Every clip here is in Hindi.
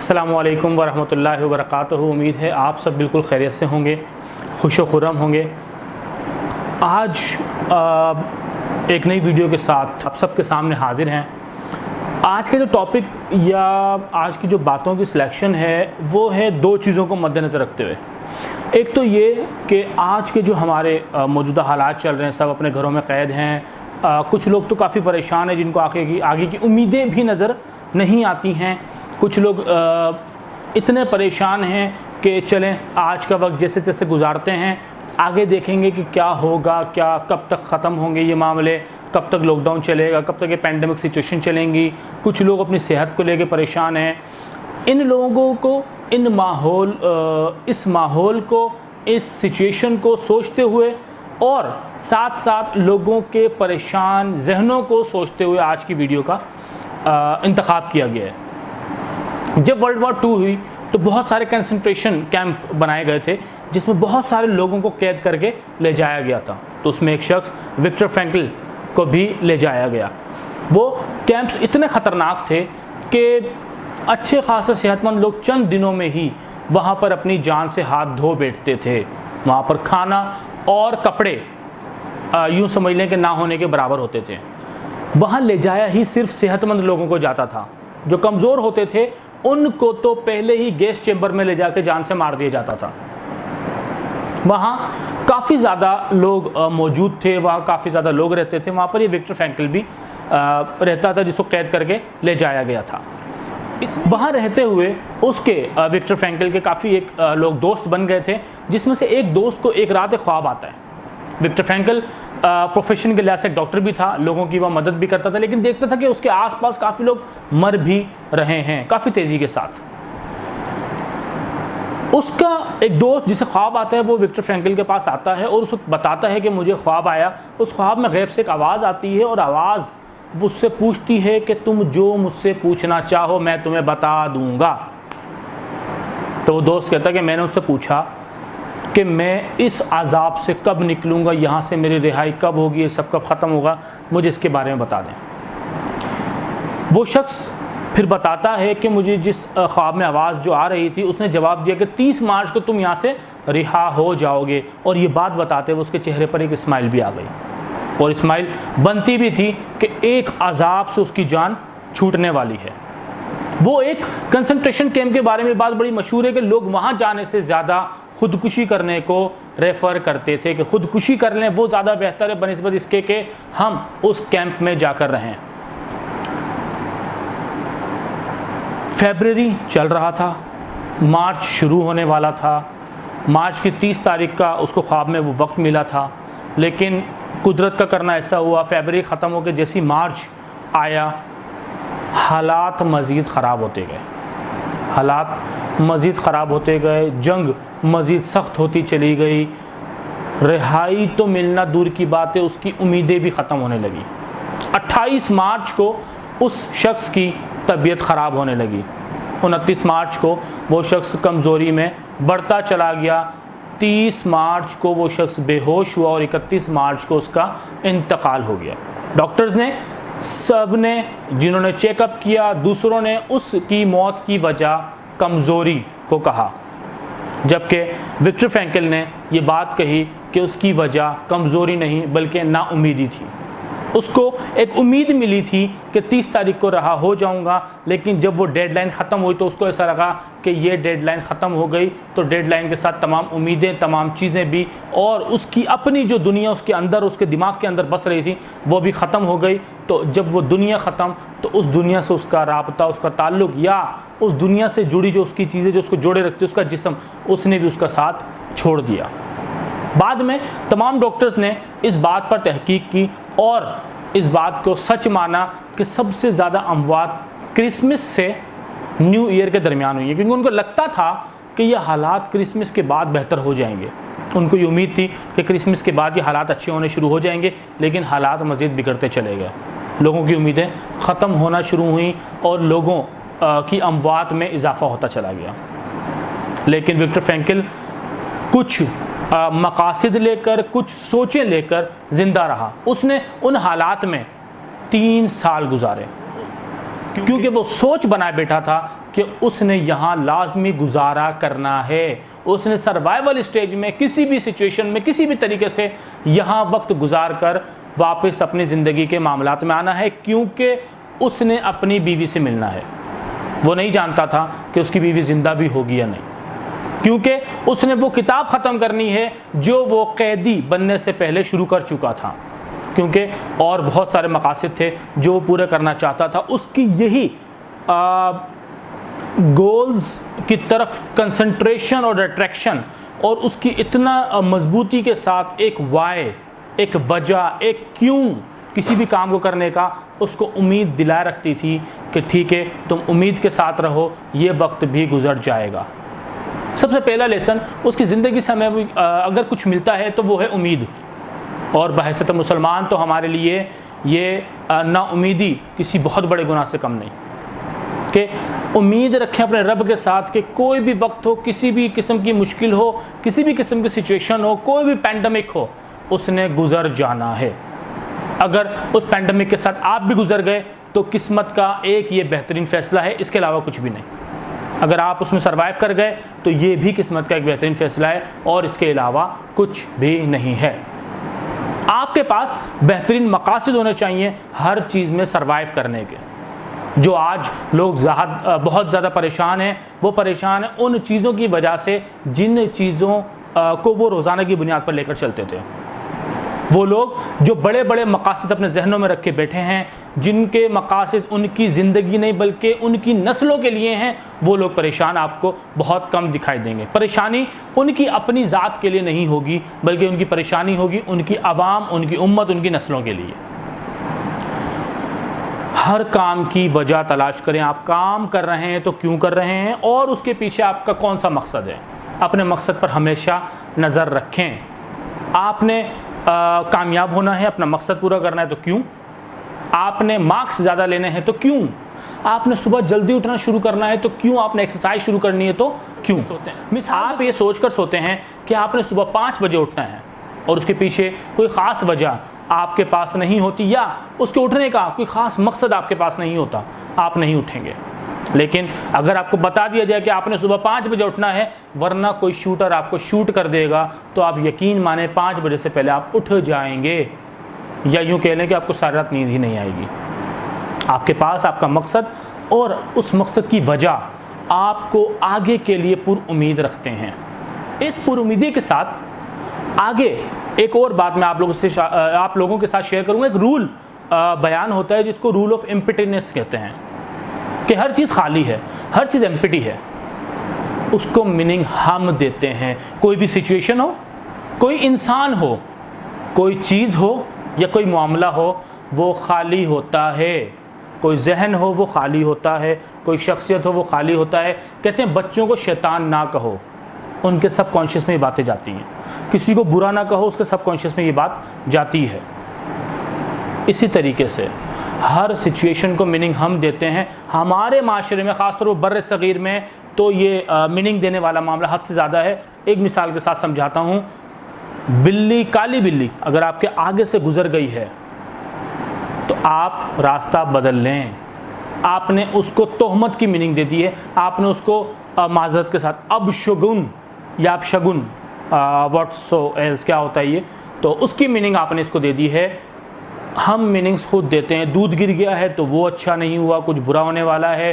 अस्सलामुअलैकुम वरहमतुल्लाहि वबरकातुहू। उम्मीद है आप सब बिल्कुल खैरियत से होंगे, खुश व खुर्रम होंगे। आज एक नई वीडियो के साथ आप सबके सामने हाजिर हैं। आज के जो टॉपिक या आज की जो बातों की सिलेक्शन है वो है दो चीज़ों को मद्देनज़र रखते हुए। एक तो ये कि आज के जो हमारे मौजूदा हालात चल रहे हैं, सब अपने घरों में क़ैद हैं। कुछ लोग तो काफ़ी परेशान हैं जिनको आगे की उम्मीदें भी नज़र नहीं आती हैं। कुछ लोग इतने परेशान हैं कि चलें आज का वक्त जैसे तैसे गुजारते हैं, आगे देखेंगे कि क्या होगा, क्या कब तक ख़त्म होंगे ये मामले, कब तक लॉकडाउन चलेगा, कब तक ये पैंडमिक सिचुएशन चलेंगी। कुछ लोग अपनी सेहत को लेकर परेशान हैं। इन लोगों को इस माहौल को, इस सिचुएशन को सोचते हुए और साथ साथ लोगों के परेशान जहनों को सोचते हुए आज की वीडियो का इंतखाब किया गया है। जब वर्ल्ड वॉर 2 हुई तो बहुत सारे कंसंट्रेशन कैंप बनाए गए थे जिसमें बहुत सारे लोगों को कैद करके ले जाया गया था। तो उसमें एक शख्स विक्टर फ्रैंकल को भी ले जाया गया। वो कैंप्स इतने ख़तरनाक थे कि अच्छे खासे सेहतमंद लोग चंद दिनों में ही वहाँ पर अपनी जान से हाथ धो बैठते थे। वहाँ पर खाना और कपड़े यूँ समझ लें कि ना होने के बराबर होते थे। वहाँ ले जाया ही सिर्फ सेहतमंद लोगों को जाता था। जो कमज़ोर होते थे उनको तो पहले ही गैस चैम्बर में ले जाकर जान से मार दिया जाता था। वहाँ काफ़ी ज़्यादा लोग मौजूद थे, वहाँ काफ़ी ज़्यादा लोग रहते थे। वहाँ पर ये विक्टर फ्रैंकल भी रहता था जिसको कैद करके ले जाया गया था। वहाँ रहते हुए उसके विक्टर फ्रैंकल के काफ़ी लोग दोस्त बन गए थे, जिसमें से एक दोस्त को एक रात एक ख्वाब आता है। विक्टर फ्रैंकल प्रोफेशन के लिहाज से एक डॉक्टर भी था, लोगों की वह मदद भी करता था, लेकिन देखता था कि उसके आसपास काफ़ी लोग मर भी रहे हैं काफ़ी तेज़ी के साथ। उसका एक दोस्त जिसे ख्वाब आता है वो विक्टर फ्रैंकल के पास आता है और उसको बताता है कि मुझे ख्वाब आया। उस ख्वाब में गैब से एक आवाज़ आती है और आवाज़ उससे पूछती है कि तुम जो मुझसे पूछना चाहो मैं तुम्हें बता दूंगा। तो वो दोस्त कहता है कि मैंने उससे पूछा कि मैं इस अज़ाब से कब निकलूँगा, यहाँ से मेरी रिहाई कब होगी, ये सब कब ख़त्म होगा, मुझे इसके बारे में बता दें। वो शख्स फिर बताता है कि मुझे जिस ख्वाब में आवाज़ जो आ रही थी उसने जवाब दिया कि 30 मार्च को तुम यहाँ से रिहा हो जाओगे। और ये बात बताते हुए उसके चेहरे पर एक स्माइल भी आ गई और स्माइल बनती भी थी कि एक अज़ाब से उसकी जान छूटने वाली है। वो एक कंसंट्रेशन कैंप के बारे में बात बड़ी मशहूर है कि लोग वहाँ जाने से ज़्यादा खुदकुशी करने को रेफ़र करते थे कि खुदकुशी कर लें वो ज़्यादा बेहतर है बनिस्बत इसके कि हम उस कैंप में जाकर रहें। फरवरी चल रहा था, मार्च शुरू होने वाला था। मार्च की 30 तारीख का उसको ख्वाब में वो वक्त मिला था, लेकिन कुदरत का करना ऐसा हुआ फरवरी ख़त्म हो के जैसी मार्च आया हालात मज़ीद ख़राब होते गए, जंग मज़ीद सख्त होती चली गई। रिहाई तो मिलना दूर की बात है, उसकी उम्मीदें भी ख़त्म होने लगी। 28 मार्च को उस शख्स की तबीयत ख़राब होने लगी। 29 मार्च को वो शख्स कमज़ोरी में बढ़ता चला गया। 30 मार्च को वो शख्स बेहोश हुआ और 31 मार्च को उसका इंतकाल हो गया। डॉक्टर्स ने सब ने जिन्होंने चेकअप किया, दूसरों ने उसकी मौत की वजह कमज़ोरी को कहा, जबकि विक्टर फ्रैंकल ने ये बात कही कि उसकी वजह कमज़ोरी नहीं बल्कि नाउमीदी थी। उसको एक उम्मीद मिली थी कि 30 तारीख को रहा हो जाऊंगा, लेकिन जब वो डेडलाइन ख़त्म हुई तो उसको ऐसा लगा कि ये डेडलाइन ख़त्म हो गई तो डेडलाइन के साथ तमाम उम्मीदें, तमाम चीज़ें भी और उसकी अपनी जो दुनिया उसके अंदर, उसके दिमाग के अंदर बस रही थी वो भी ख़त्म हो गई। तो जब वो दुनिया ख़त्म तो उस दुनिया से उसका राबता, उसका ताल्लुक़ या उस दुनिया से जुड़ी जो उसकी चीज़ें जो उसको जोड़े रखती, उसका जिस्म, उसने भी उसका साथ छोड़ दिया। बाद में तमाम डॉक्टर्स ने इस बात पर तहकीक की और इस बात को सच माना कि सबसे ज़्यादा अमवात क्रिसमस से न्यू ईयर के दरमियान हुई है, क्योंकि उनको लगता था कि ये हालात क्रिसमस के बाद बेहतर हो जाएंगे। उनको ये उम्मीद थी कि क्रिसमस के बाद ये हालात अच्छे होने शुरू हो जाएंगे, लेकिन हालात मज़ीद बिगड़ते चले गए। लोगों की उम्मीदें ख़त्म होना शुरू हुई और लोगों की अमवात में इजाफ़ा होता चला गया। लेकिन विक्टर फ्रैंकल कुछ मकासद लेकर, कुछ सोचें लेकर ज़िंदा रहा। उसने उन हालात में 3 साल गुजारे, क्योंकि वो सोच बनाए बैठा था कि उसने यहाँ लाजमी गुजारा करना है, उसने सर्वाइवल स्टेज में किसी भी सिचुएशन में किसी भी तरीके से यहाँ वक्त गुजार कर वापस अपनी ज़िंदगी के मामलात में आना है, क्योंकि उसने अपनी बीवी से मिलना है। वो नहीं जानता था कि उसकी बीवी ज़िंदा भी होगी या नहीं, क्योंकि उसने वो किताब ख़त्म करनी है जो वो कैदी बनने से पहले शुरू कर चुका था, क्योंकि और बहुत सारे मकासद थे जो वो पूरे करना चाहता था। उसकी यही गोल्स की तरफ कंसंट्रेशन और अट्रैक्शन और उसकी इतना मजबूती के साथ एक वाई, एक वजह, एक क्यों किसी भी काम को करने का उसको उम्मीद दिलाए रखती थी कि ठीक है तुम उम्मीद के साथ रहो, ये वक्त भी गुजर जाएगा। सबसे पहला लेसन उसकी ज़िंदगी से हमें अगर कुछ मिलता है तो वो है उम्मीद। और बहैसियत मुसलमान तो हमारे लिए ये नाउमीदी किसी बहुत बड़े गुनाह से कम नहीं, कि उम्मीद रखें अपने रब के साथ कि कोई भी वक्त हो, किसी भी किस्म की मुश्किल हो, किसी भी किस्म की सिचुएशन हो, कोई भी पैंडमिक हो, उसने गुज़र जाना है। अगर उस पैंडमिक के साथ आप भी गुज़र गए तो किस्मत का एक ये बेहतरीन फ़ैसला है, इसके अलावा कुछ भी नहीं। अगर आप उसमें सर्वाइव कर गए तो ये भी किस्मत का एक बेहतरीन फ़ैसला है और इसके अलावा कुछ भी नहीं है। आपके पास बेहतरीन मकासद होने चाहिए हर चीज़ में सर्वाइव करने के। जो आज लोग बहुत ज़्यादा परेशान हैं, वो परेशान हैं उन चीज़ों की वजह से जिन चीज़ों को वो रोज़ाना की बुनियाद पर लेकर चलते थे। वो लोग जो बड़े बड़े मकासद अपने जहनों में रख के बैठे हैं, जिनके मकासद उनकी ज़िंदगी नहीं बल्कि उनकी नस्लों के लिए हैं, वो लोग परेशान आपको बहुत कम दिखाई देंगे। परेशानी उनकी अपनी ज़ात के लिए नहीं होगी, बल्कि उनकी परेशानी होगी उनकी आवाम, उनकी उम्मत, उनकी नस्लों के लिए। हर काम की वजह तलाश करें। आप काम कर रहे हैं तो क्यों कर रहे हैं और उसके पीछे आपका कौन सा मकसद है। अपने मकसद पर हमेशा नज़र रखें। आपने कामयाब होना है, अपना मकसद पूरा करना है तो क्यों। आपने मार्क्स ज़्यादा लेने हैं तो क्यों। आपने सुबह जल्दी उठना शुरू करना है तो क्यों। आपने एक्सरसाइज शुरू करनी है तो क्यों। आप ये सोच कर सोते हैं कि आपने सुबह 5 बजे उठना है और उसके पीछे कोई ख़ास वजह आपके पास नहीं होती या उसके उठने का कोई ख़ास मकसद आपके पास नहीं होता, आप नहीं उठेंगे। लेकिन अगर आपको बता दिया जाए कि आपने सुबह 5 बजे उठना है वरना कोई शूटर आपको शूट कर देगा, तो आप यकीन माने 5 बजे से पहले आप उठ जाएंगे, या यूँ कह लें कि आपको सारी रात नींद ही नहीं आएगी। आपके पास आपका मकसद और उस मकसद की वजह आपको आगे के लिए पुरुम्मीद रखते हैं। इस पुरुम्मीदी के साथ आगे एक और बात मैं आप लोगों के साथ शेयर करूँगा। एक रूल बयान होता है जिसको रूल ऑफ एम्प्टीनेस कहते हैं, कि हर चीज़ खाली है, हर चीज़ एम्प्टी है। उसको मीनिंग हम देते हैं। कोई भी सिचुएशन हो, कोई इंसान हो, कोई चीज़ हो या कोई मामला हो, वो खाली होता है। कोई जहन हो वो खाली होता है, कोई शख्सियत हो वो खाली होता है। कहते हैं बच्चों को शैतान ना कहो, उनके सबकॉन्शियस में ये बातें जाती हैं। किसी को बुरा ना कहो, उसके सबकॉन्शियस में ये बात जाती है। इसी तरीके से हर सिचुएशन को मीनिंग हम देते हैं। हमारे माशरे में ख़ासतौर पर बर्र सग़ीर में तो ये मीनिंग देने वाला मामला हद से ज़्यादा है। एक मिसाल के साथ समझाता हूँ। बिल्ली, काली बिल्ली अगर आपके आगे से गुज़र गई है तो आप रास्ता बदल लें। आपने उसको तोहमत की मीनिंग दे दी है, आपने उसको माज़रत के साथ अब शगुन या अब शगुन व्हाट्सो एल्स क्या होता है ये, तो उसकी मीनिंग आपने इसको दे दी है। हम मीनिंग्स खुद देते हैं। दूध गिर गया है तो वो अच्छा नहीं हुआ, कुछ बुरा होने वाला है।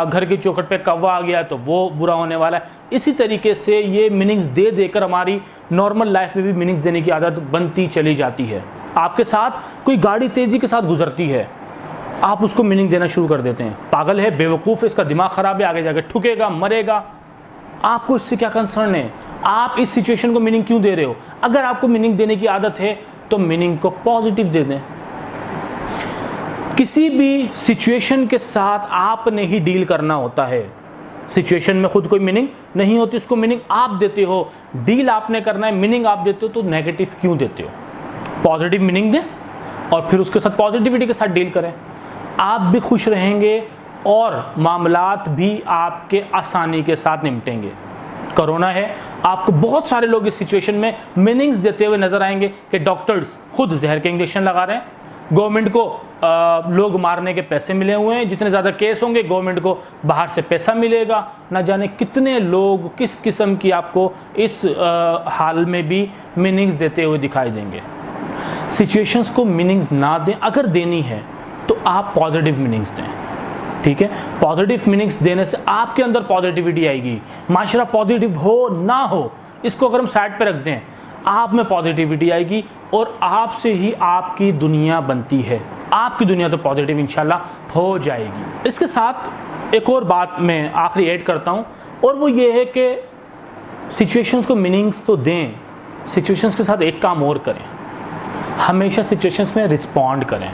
घर की चौखट पे कौवा आ गया तो वो बुरा होने वाला है। इसी तरीके से ये मीनिंग्स दे देकर हमारी नॉर्मल लाइफ में भी मीनिंग्स देने की आदत बनती चली जाती है। आपके साथ कोई गाड़ी तेज़ी के साथ गुजरती है, आप उसको मीनिंग देना शुरू कर देते हैं। पागल है, बेवकूफ़ है, इसका दिमाग ख़राब है, आगे जाकर ठुकेगा, मरेगा। आपको इससे क्या कंसर्न है? आप इस सिचुएशन को मीनिंग क्यों दे रहे हो? अगर आपको मीनिंग देने की आदत है तो मीनिंग को पॉजिटिव दे दें। किसी भी सिचुएशन के साथ आपने ही डील करना होता है। सिचुएशन में खुद कोई मीनिंग नहीं होती, उसको मीनिंग आप देते हो। डील आपने करना है, मीनिंग आप देते हो, तो नेगेटिव क्यों देते हो? पॉजिटिव मीनिंग दें और फिर उसके साथ पॉजिटिविटी के साथ डील करें। आप भी खुश रहेंगे और मामलात भी आपके आसानी के साथ निपटेंगे। कोरोना है, आपको बहुत सारे लोग इस सिचुएशन में मीनिंग्स देते हुए नजर आएंगे कि डॉक्टर्स खुद जहर के इंजेक्शन लगा रहे हैं, गवर्नमेंट को लोग मारने के पैसे मिले हुए हैं, जितने ज़्यादा केस होंगे गवर्नमेंट को बाहर से पैसा मिलेगा, ना जाने कितने लोग किस किस्म की आपको इस हाल में भी मीनिंग्स देते हुए दिखाई देंगे। सिचुएशंस को मीनिंग्स ना दें, अगर देनी है तो आप पॉजिटिव मीनिंग्स दें, ठीक है। पॉजिटिव मीनिंग्स देने से आपके अंदर पॉजिटिविटी आएगी। माशरा पॉजिटिव हो ना हो, इसको अगर हम साइड पे रख दें, आप में पॉजिटिविटी आएगी और आपसे ही आपकी दुनिया बनती है। आपकी दुनिया तो पॉजिटिव इंशाल्लाह हो जाएगी। इसके साथ एक और बात मैं आखिरी ऐड करता हूँ, और वो ये है कि सिचुएशंस को मीनिंग्स तो दें, सिचुएशंस के साथ एक काम और करें, हमेशा सिचुएशंस में रिस्पॉन्ड करें,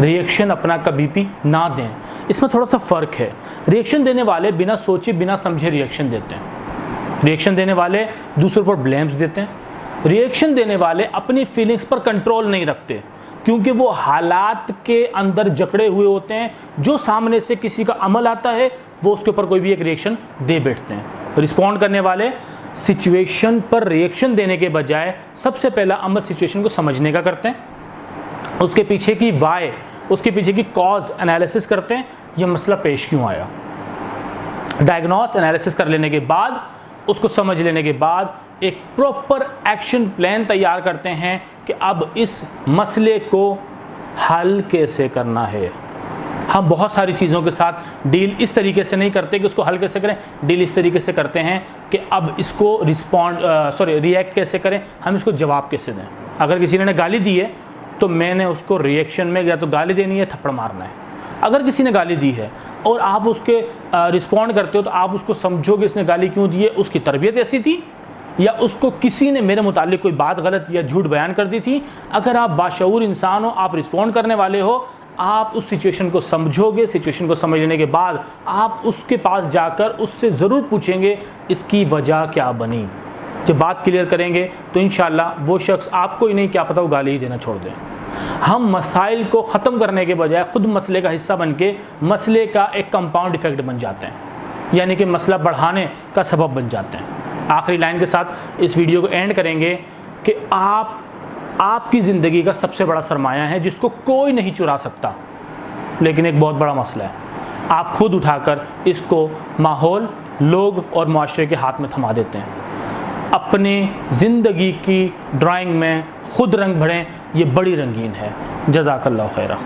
रिएक्शन अपना कभी भी ना दें। इसमें थोड़ा सा फ़र्क है। रिएक्शन देने वाले बिना सोचे बिना समझे रिएक्शन देते हैं, रिएक्शन देने वाले दूसरों पर ब्लेम्स देते हैं, रिएक्शन देने वाले अपनी फीलिंग्स पर कंट्रोल नहीं रखते, क्योंकि वो हालात के अंदर जकड़े हुए होते हैं। जो सामने से किसी का अमल आता है वो उसके ऊपर कोई भी एक रिएक्शन दे बैठते हैं। रिस्पॉन्ड करने वाले सिचुएशन पर रिएक्शन देने के बजाय सबसे पहला अमल सिचुएशन को समझने का करते हैं, उसके पीछे की वाई, उसके पीछे की कॉज एनालिसिस करते हैं, ये मसला पेश क्यों आया। डायग्नोस एनालिसिस कर लेने के बाद, उसको समझ लेने के बाद एक प्रॉपर एक्शन प्लान तैयार करते हैं कि अब इस मसले को हल कैसे करना है। हम बहुत सारी चीज़ों के साथ डील इस तरीके से नहीं करते कि उसको हल कैसे करें, डील इस तरीके से करते हैं कि अब इसको रिएक्ट कैसे करें, हम इसको जवाब कैसे दें। अगर किसी ने गाली दी है तो मैंने उसको रिएक्शन में या तो गाली देनी है, थप्पड़ मारना है। अगर किसी ने गाली दी है और आप उसके रिस्पॉन्ड करते हो तो आप उसको समझोगे इसने गाली क्यों दी है, उसकी तरबियत ऐसी थी या उसको किसी ने मेरे मुतालिक कोई बात गलत या झूठ बयान कर दी थी। अगर आप बाशऊर इंसान हो, आप रिस्पॉन्ड करने वाले हो, आप उस सिचुएशन को समझोगे। सिचुएशन को समझ लेने के बाद आप उसके पास जाकर उससे ज़रूर पूछेंगे इसकी वजह क्या बनी। जब बात क्लियर करेंगे तो इंशाल्लाह वो शख्स आपको ही नहीं, क्या पता वो गाली ही देना छोड़ दें। हम मसाइल को ख़त्म करने के बजाय ख़ुद मसले का हिस्सा बन के मसले का एक कंपाउंड इफ़ेक्ट बन जाते हैं, यानी कि मसला बढ़ाने का सबब बन जाते हैं। आखिरी लाइन के साथ इस वीडियो को एंड करेंगे कि आपकी ज़िंदगी का सबसे बड़ा सरमाया है जिसको कोई नहीं चुरा सकता, लेकिन एक बहुत बड़ा मसला है, आप खुद उठाकर इसको माहौल, लोग और माशरे के हाथ में थमा देते हैं। अपने ज़िंदगी की ड्राइंग में खुद रंग भरें, ये बड़ी रंगीन है। जज़ाकल्लाहु खैरा।